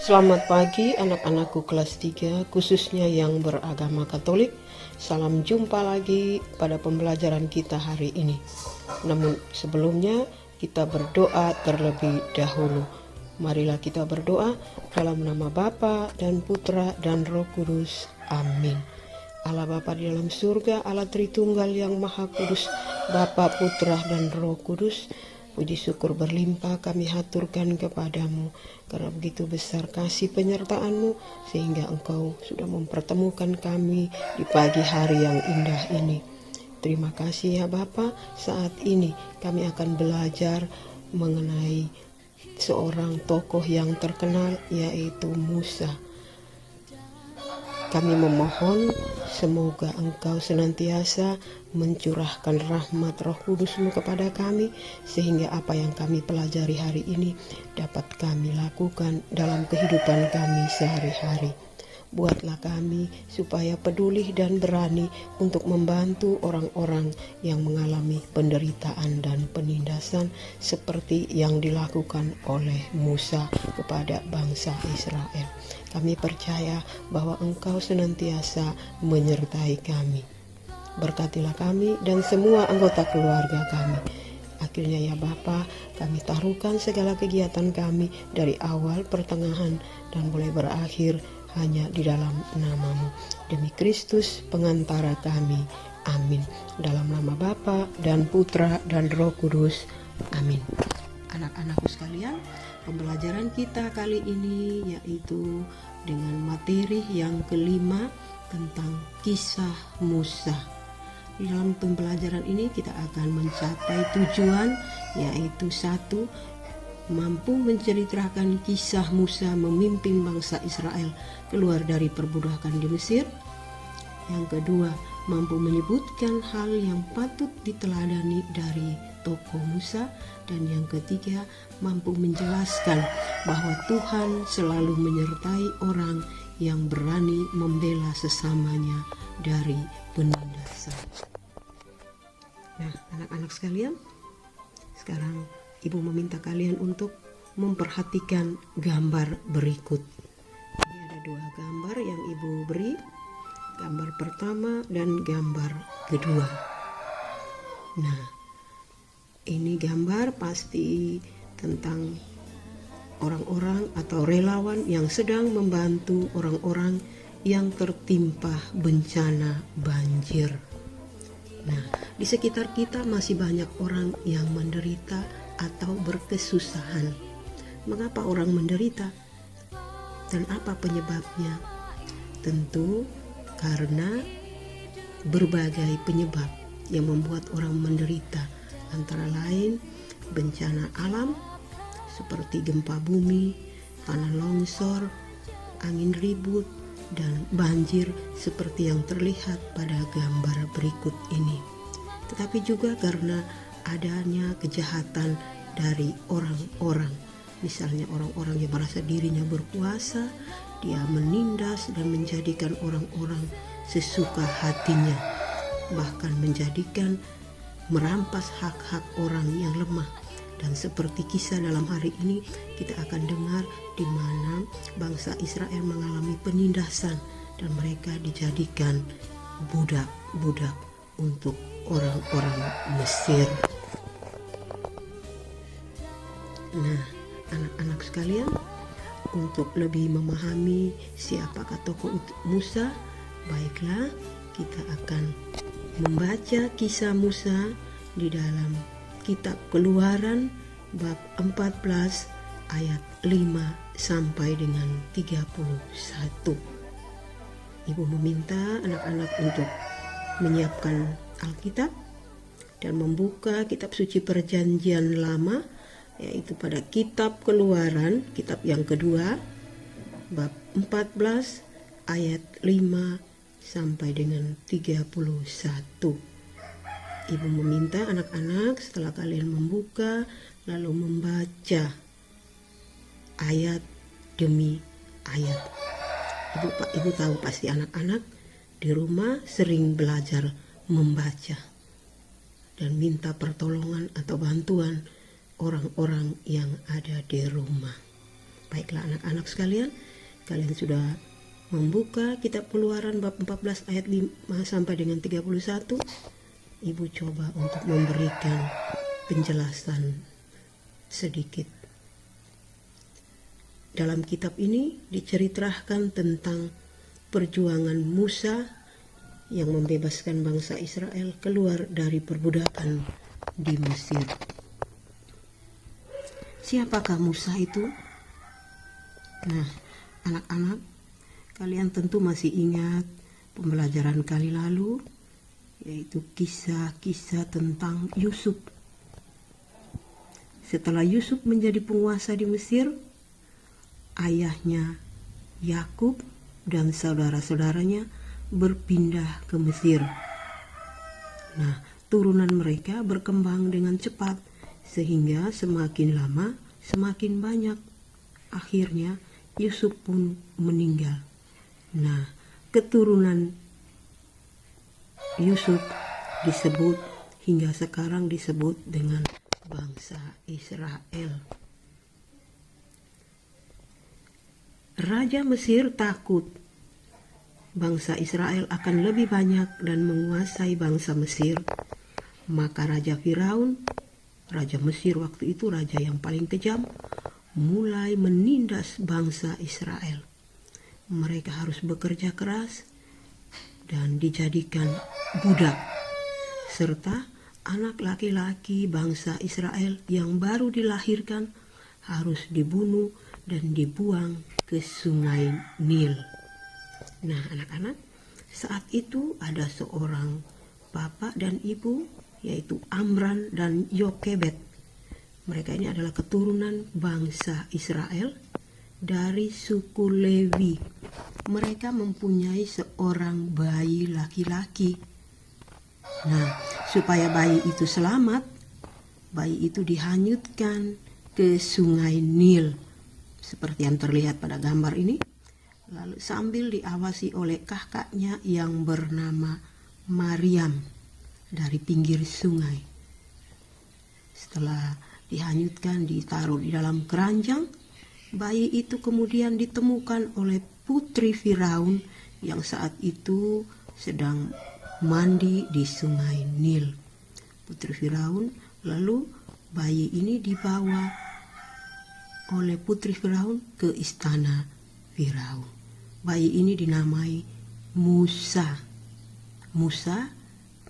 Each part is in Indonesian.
Selamat pagi anak-anakku kelas 3, khususnya yang beragama Katolik. Salam jumpa lagi pada pembelajaran kita hari ini. Namun sebelumnya kita berdoa terlebih dahulu. Marilah kita berdoa dalam nama Bapa dan Putra dan Roh Kudus. Amin. Allah Bapa di dalam surga, Allah Tritunggal yang Maha Kudus, Bapa, Putra dan Roh Kudus, puji syukur berlimpah kami haturkan kepadamu, karena begitu besar kasih penyertaan-Mu, sehingga Engkau sudah mempertemukan kami di pagi hari yang indah ini. Terima kasih ya Bapa. Saat ini kami akan belajar mengenai seorang tokoh yang terkenal, yaitu Musa. Kami memohon semoga Engkau senantiasa mencurahkan rahmat Roh Kudus-Mu kepada kami, sehingga apa yang kami pelajari hari ini dapat kami lakukan dalam kehidupan kami sehari-hari. Buatlah kami supaya peduli dan berani untuk membantu orang-orang yang mengalami penderitaan dan penindasan seperti yang dilakukan oleh Musa kepada bangsa Israel. Kami percaya bahwa Engkau senantiasa menyertai kami. Berkatilah kami dan semua anggota keluarga kami. Akhirnya ya Bapa, kami taruhkan segala kegiatan kami dari awal, pertengahan, dan mulai berakhir hanya di dalam nama-Mu. Demi Kristus pengantara kami. Amin. Dalam nama Bapa dan Putra dan Roh Kudus. Amin. Anak-anakku sekalian, pembelajaran kita kali ini yaitu dengan materi yang kelima tentang kisah Musa. Di dalam pembelajaran ini kita akan mencapai tujuan, yaitu 1. Mampu menceritakan kisah Musa memimpin bangsa Israel keluar dari perbudakan di Mesir. Yang kedua, mampu menyebutkan hal yang patut diteladani dari tokoh Musa. Dan yang ketiga, mampu menjelaskan bahwa Tuhan selalu menyertai orang yang berani membela sesamanya dari penindasan. Nah, anak-anak sekalian, sekarang Ibu meminta kalian untuk memperhatikan gambar berikut. Ini ada 2 gambar yang Ibu beri, gambar pertama dan gambar kedua. Nah, ini gambar pasti tentang orang-orang atau relawan yang sedang membantu orang-orang yang tertimpa bencana banjir. Nah, di sekitar kita masih banyak orang yang menderita atau berkesusahan. Mengapa orang menderita? Dan apa penyebabnya? Tentu karena berbagai penyebab yang membuat orang menderita, antara lain bencana alam seperti gempa bumi, tanah longsor, angin ribut, dan banjir seperti yang terlihat pada gambar berikut ini. Tetapi juga karena adanya kejahatan dari orang-orang. Misalnya orang-orang yang merasa dirinya berkuasa, dia menindas dan menjadikan orang-orang sesuka hatinya, bahkan merampas hak-hak orang yang lemah. Dan seperti kisah dalam hari ini, kita akan dengar di mana bangsa Israel mengalami penindasan dan mereka dijadikan budak-budak untuk orang-orang Mesir. Nah, anak-anak sekalian, untuk lebih memahami siapakah tokoh Musa, baiklah kita akan membaca kisah Musa di dalam kitab Keluaran bab 14 ayat 5 sampai dengan 31. Ibu meminta anak-anak untuk menyiapkan Alkitab dan membuka kitab suci Perjanjian Lama, yaitu pada kitab Keluaran, kitab yang kedua, bab 14 ayat 5 sampai dengan 31. Ibu meminta anak-anak setelah kalian membuka lalu membaca ayat demi ayat. Ibu tahu pasti anak-anak di rumah sering belajar membaca dan minta pertolongan atau bantuan orang-orang yang ada di rumah. Baiklah anak-anak sekalian, kalian sudah membuka kitab Keluaran bab 14 ayat 5 sampai dengan 31. Ibu coba untuk memberikan penjelasan sedikit. Dalam kitab ini diceritakan tentang perjuangan Musa yang membebaskan bangsa Israel keluar dari perbudakan di Mesir. Siapakah Musa itu? Nah, anak-anak, kalian tentu masih ingat pembelajaran kali lalu, yaitu kisah-kisah tentang Yusuf. Setelah Yusuf menjadi penguasa di Mesir, ayahnya Yakub dan saudara-saudaranya berpindah ke Mesir. Nah, turunan mereka berkembang dengan cepat sehingga semakin lama semakin banyak. Akhirnya Yusuf pun meninggal. Nah, keturunan Yusuf disebut hingga sekarang disebut dengan bangsa Israel. Raja Mesir takut bangsa Israel akan lebih banyak dan menguasai bangsa Mesir. Maka Raja Firaun, Raja Mesir waktu itu raja yang paling kejam, mulai menindas bangsa Israel. Mereka harus bekerja keras dan dijadikan budak, serta anak laki-laki bangsa Israel yang baru dilahirkan harus dibunuh dan dibuang ke sungai Nil. Nah anak-anak, saat itu ada seorang bapak dan ibu, yaitu Amram dan Yokebed. Mereka ini adalah keturunan bangsa Israel dari suku Lewi. Mereka mempunyai seorang bayi laki-laki. Nah, supaya bayi itu selamat, bayi itu dihanyutkan ke sungai Nil, seperti yang terlihat pada gambar ini. Lalu sambil diawasi oleh kakaknya yang bernama Maryam dari pinggir sungai. Setelah dihanyutkan, ditaruh di dalam keranjang, bayi itu kemudian ditemukan oleh putri Firaun yang saat itu sedang mandi di sungai Nil. Putri Firaun, lalu bayi ini dibawa oleh putri Firaun ke istana Firaun. Bayi ini dinamai Musa. Musa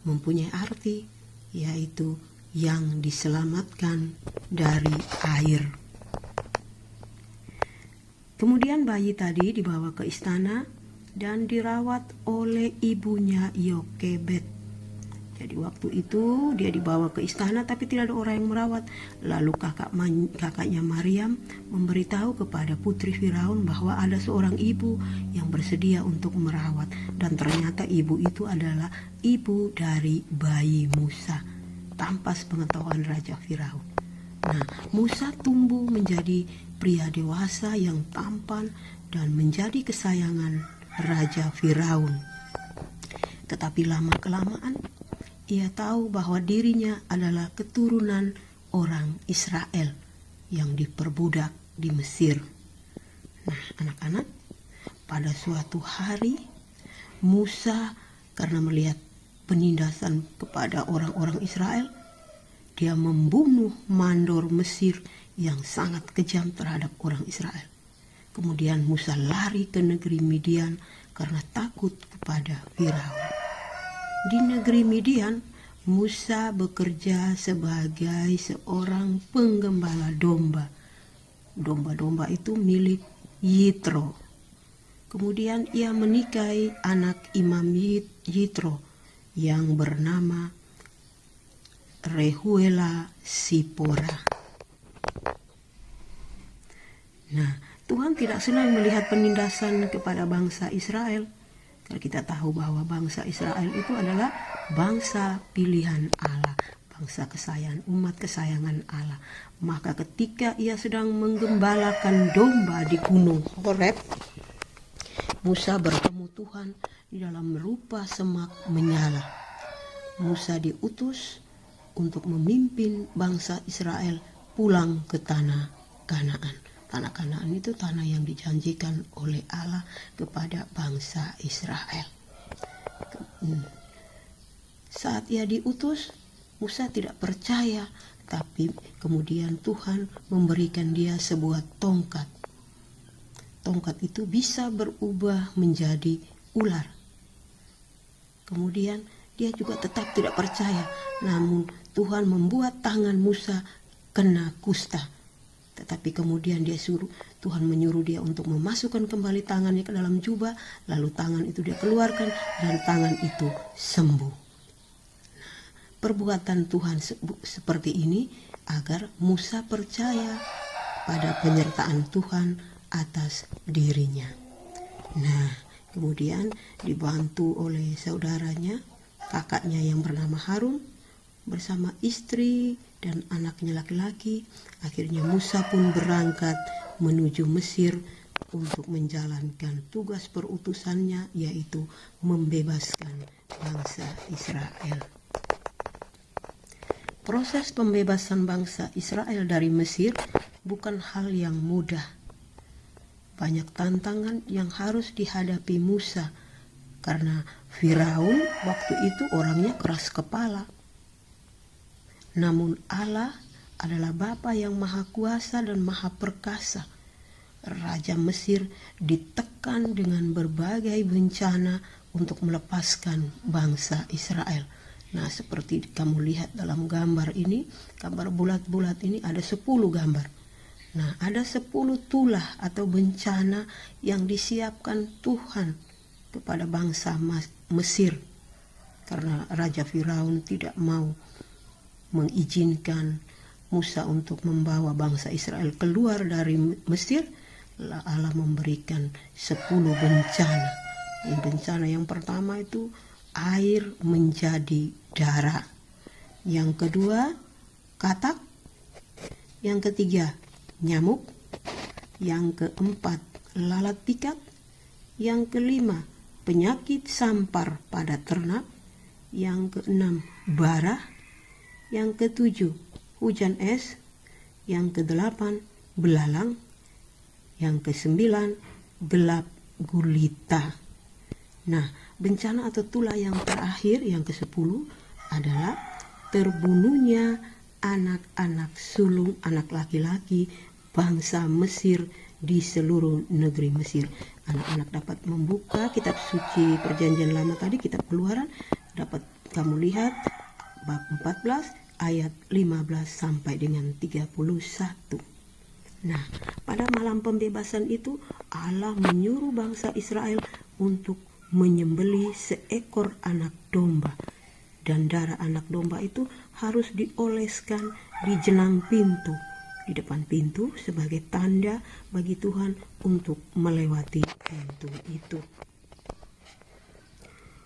mempunyai arti yaitu yang diselamatkan dari air. Kemudian bayi tadi dibawa ke istana dan dirawat oleh ibunya Yokebed. Jadi waktu itu dia dibawa ke istana tapi tidak ada orang yang merawat. Lalu kakaknya Maryam memberitahu kepada putri Firaun bahwa ada seorang ibu yang bersedia untuk merawat. Dan ternyata ibu itu adalah ibu dari bayi Musa, tanpa sepengetahuan Raja Firaun. Nah, Musa tumbuh menjadi pria dewasa yang tampan dan menjadi kesayangan Raja Firaun. Tetapi lama-kelamaan ia tahu bahwa dirinya adalah keturunan orang Israel yang diperbudak di Mesir. Nah, anak-anak, pada suatu hari Musa karena melihat penindasan kepada orang-orang Israel, dia membunuh mandor Mesir yang sangat kejam terhadap orang Israel. Kemudian Musa lari ke negeri Midian karena takut kepada Firaun. Di negeri Midian, Musa bekerja sebagai seorang penggembala domba. Domba-domba itu milik Yitro. Kemudian ia menikahi anak Imam Yitro yang bernama Rehuela Sipora. Nah, Tuhan tidak senang melihat penindasan kepada bangsa Israel. Karena kita tahu bahwa bangsa Israel itu adalah bangsa pilihan Allah, bangsa kesayangan, umat kesayangan Allah. Maka ketika ia sedang menggembalakan domba di gunung Horeb, Musa bertemu Tuhan di dalam rupa semak menyala. Musa diutus untuk memimpin bangsa Israel pulang ke tanah Kanaan. Tanah Kanaan itu tanah yang dijanjikan oleh Allah kepada bangsa Israel. Saat ia diutus, Musa tidak percaya, tapi kemudian Tuhan memberikan dia sebuah tongkat. Tongkat itu bisa berubah menjadi ular. Kemudian dia juga tetap tidak percaya, namun Tuhan membuat tangan Musa kena kusta. Tetapi kemudian Tuhan menyuruh dia untuk memasukkan kembali tangannya ke dalam jubah, lalu tangan itu dia keluarkan dan tangan itu sembuh. Perbuatan Tuhan seperti ini agar Musa percaya pada penyertaan Tuhan atas dirinya. Nah, kemudian dibantu oleh saudaranya, kakaknya yang bernama Harun, bersama istri dan anaknya laki-laki. Akhirnya Musa pun berangkat menuju Mesir untuk menjalankan tugas perutusannya, yaitu membebaskan bangsa Israel. Proses pembebasan bangsa Israel dari Mesir bukan hal yang mudah. Banyak tantangan yang harus dihadapi Musa, karena Firaun waktu itu orangnya keras kepala. Namun Allah adalah Bapa yang Maha Kuasa dan Maha Perkasa. Raja Mesir ditekan dengan berbagai bencana untuk melepaskan bangsa Israel. Nah, seperti kamu lihat dalam gambar ini, gambar bulat-bulat ini ada 10 gambar. Nah, ada 10 tulah atau bencana yang disiapkan Tuhan kepada bangsa Mesir. Karena Raja Firaun tidak mau mengizinkan Musa untuk membawa bangsa Israel keluar dari Mesir, Allah memberikan 10 bencana. Bencana yang pertama itu air menjadi darah. Yang kedua, katak. Yang ketiga, nyamuk. Yang keempat, lalat pikat. Yang kelima, penyakit sampar pada ternak. Yang keenam, bara. Yang ketujuh, hujan es. Yang kedelapan, belalang. Yang kesembilan, gelap gulita. Nah, bencana atau tulah yang terakhir, yang ke-10 adalah terbunuhnya anak-anak sulung, anak laki-laki bangsa Mesir di seluruh negeri Mesir. Anak-anak dapat membuka kitab suci Perjanjian Lama tadi, kitab Keluaran, dapat kamu lihat bab 14 ayat 15 sampai dengan 31. Nah, pada malam pembebasan itu Allah menyuruh bangsa Israel untuk menyembelih seekor anak domba, dan darah anak domba itu harus dioleskan di jenang pintu, di depan pintu, sebagai tanda bagi Tuhan untuk melewati pintu itu.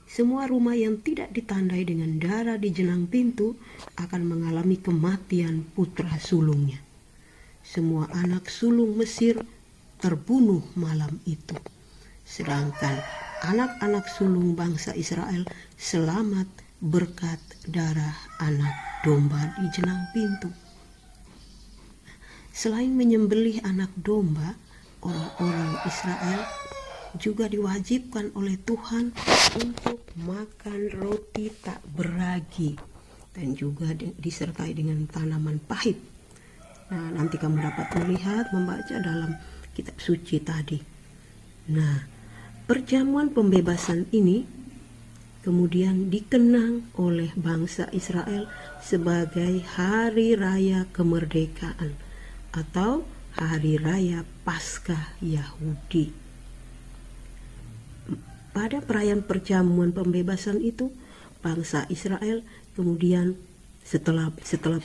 Semua rumah yang tidak ditandai dengan darah di jenang pintu akan mengalami kematian putra sulungnya. Semua anak sulung Mesir terbunuh malam itu, sedangkan anak-anak sulung bangsa Israel selamat berkat darah anak domba di jenang pintu. Selain menyembelih anak domba, orang-orang Israel juga diwajibkan oleh Tuhan untuk makan roti tak beragi dan juga disertai dengan tanaman pahit. Nah, nanti kamu dapat melihat, membaca dalam kitab suci tadi. Nah, perjamuan pembebasan ini kemudian dikenang oleh bangsa Israel sebagai Hari Raya Kemerdekaan atau Hari Raya Paskah Yahudi. Pada perayaan perjamuan pembebasan itu, bangsa Israel kemudian setelah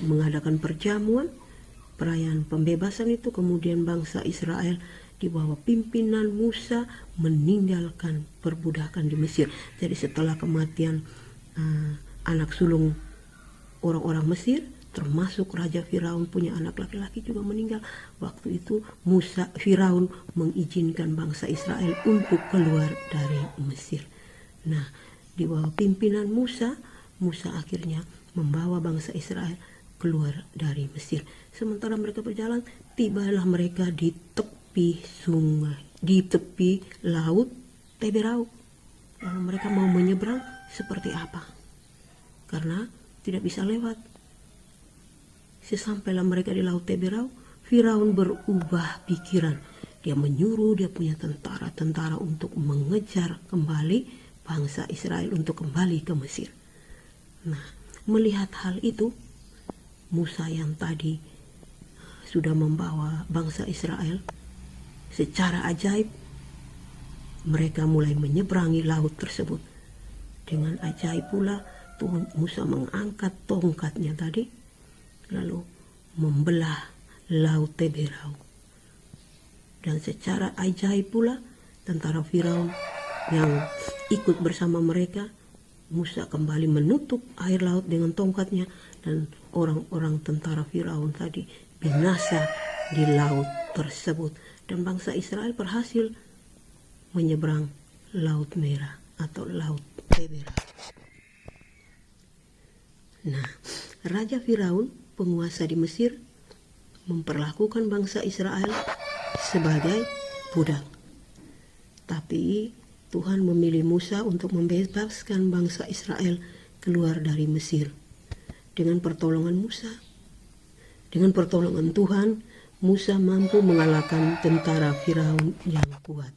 mengadakan perayaan pembebasan itu, kemudian bangsa Israel di bawah pimpinan Musa meninggalkan perbudakan di Mesir. Jadi setelah kematian anak sulung orang-orang Mesir, termasuk Raja Firaun punya anak laki-laki juga meninggal. Waktu itu Firaun mengizinkan bangsa Israel untuk keluar dari Mesir. Nah, di bawah pimpinan Musa akhirnya membawa bangsa Israel keluar dari Mesir. Sementara mereka berjalan, tibalah mereka di tepi sungai, di tepi laut Teberau. Lalu mereka mau menyeberang seperti apa? Karena tidak bisa lewat. Sesampailah mereka di laut Teberau, Firaun berubah pikiran. Dia menyuruh dia punya tentara-tentara untuk mengejar kembali bangsa Israel untuk kembali ke Mesir. Nah, melihat hal itu, Musa yang tadi sudah membawa bangsa Israel secara ajaib, mereka mulai menyeberangi laut tersebut. Dengan ajaib pula, Tuhan Musa mengangkat tongkatnya tadi, lalu membelah laut Teberau. Dan secara ajaib pula, tentara Firaun yang ikut bersama mereka, Musa kembali menutup air laut dengan tongkatnya, dan orang-orang tentara Firaun tadi binasa di laut tersebut. Dan bangsa Israel berhasil menyeberang Laut Merah atau Laut Teberau. Nah, Raja Firaun, penguasa di Mesir, memperlakukan bangsa Israel sebagai budak. Tapi Tuhan memilih Musa untuk membebaskan bangsa Israel keluar dari Mesir. Dengan pertolongan Musa, dengan pertolongan Tuhan, Musa mampu mengalahkan tentara Firaun yang kuat.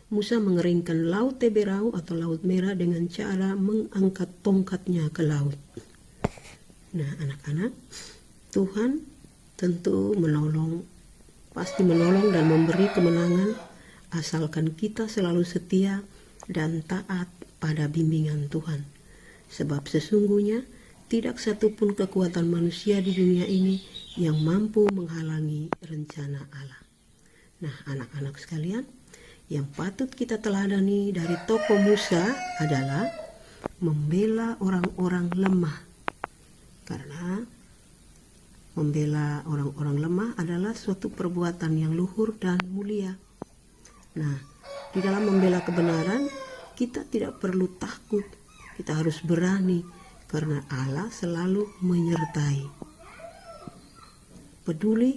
Musa mengeringkan Laut Teberau atau Laut Merah dengan cara mengangkat tongkatnya ke laut. Nah, anak-anak, Tuhan tentu pasti menolong dan memberi kemenangan asalkan kita selalu setia dan taat pada bimbingan Tuhan. Sebab sesungguhnya tidak satupun kekuatan manusia di dunia ini yang mampu menghalangi rencana Allah. Nah, anak-anak sekalian, yang patut kita teladani dari tokoh Musa adalah membela orang-orang lemah. Karena membela orang-orang lemah adalah suatu perbuatan yang luhur dan mulia. Nah, di dalam membela kebenaran, kita tidak perlu takut. Kita harus berani, karena Allah selalu menyertai. Peduli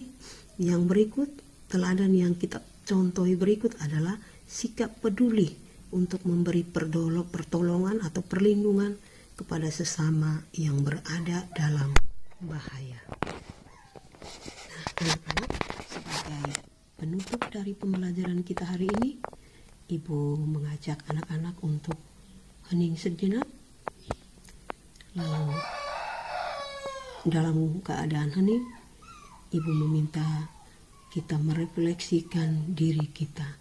yang berikut, teladan yang kita contohi berikut adalah sikap peduli untuk memberi pertolongan atau perlindungan kepada sesama yang berada dalam bahaya. Nah, anak-anak, sebagai penutup dari pembelajaran kita hari ini, Ibu mengajak anak-anak untuk hening sejenak. Lalu dalam keadaan hening, Ibu meminta kita merefleksikan diri kita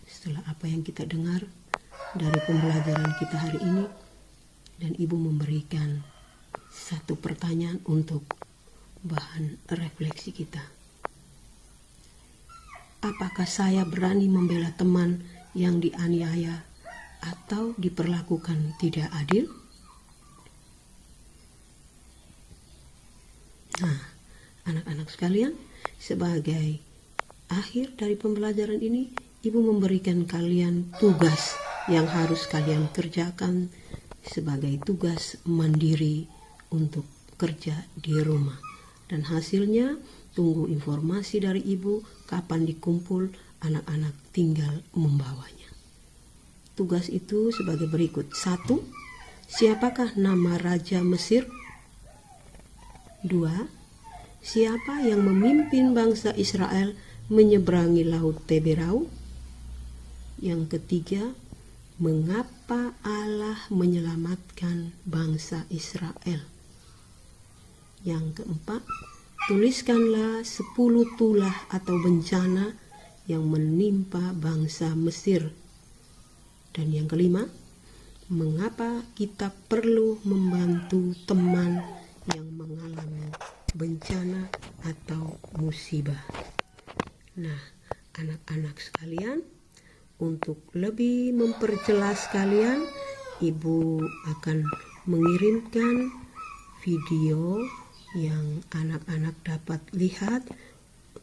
setelah apa yang kita dengar dari pembelajaran kita hari ini, dan Ibu memberikan satu pertanyaan untuk bahan refleksi kita. Apakah saya berani membela teman yang dianiaya atau diperlakukan tidak adil? Nah, anak-anak sekalian, sebagai akhir dari pembelajaran ini, Ibu memberikan kalian tugas yang harus kalian kerjakan sebagai tugas mandiri untuk kerja di rumah. Dan hasilnya, tunggu informasi dari Ibu kapan dikumpul, anak-anak tinggal membawanya. Tugas itu sebagai berikut. 1. Siapakah nama Raja Mesir? 2. Siapa yang memimpin bangsa Israel menyeberangi Laut Teberau? Yang ketiga, mengapa Allah menyelamatkan bangsa Israel? Yang keempat, tuliskanlah 10 tulah atau bencana yang menimpa bangsa Mesir. Dan yang kelima, mengapa kita perlu membantu teman yang mengalami bencana atau musibah. Nah, anak-anak sekalian, untuk lebih memperjelas kalian, Ibu akan mengirimkan video yang anak-anak dapat lihat.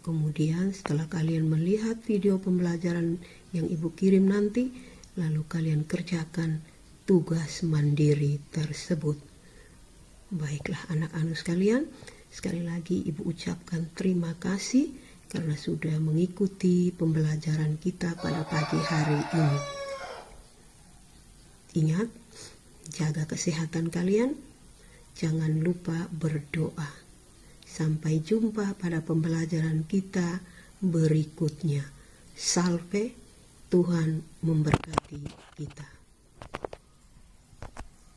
Kemudian setelah kalian melihat video pembelajaran yang Ibu kirim nanti, lalu kalian kerjakan tugas mandiri tersebut. Baiklah anak-anak sekalian, Sekali lagi Ibu ucapkan terima kasih karena sudah mengikuti pembelajaran kita pada pagi hari ini. Ingat, jaga kesehatan kalian, jangan lupa berdoa. Sampai jumpa pada pembelajaran kita berikutnya. Salve, Tuhan memberkati kita.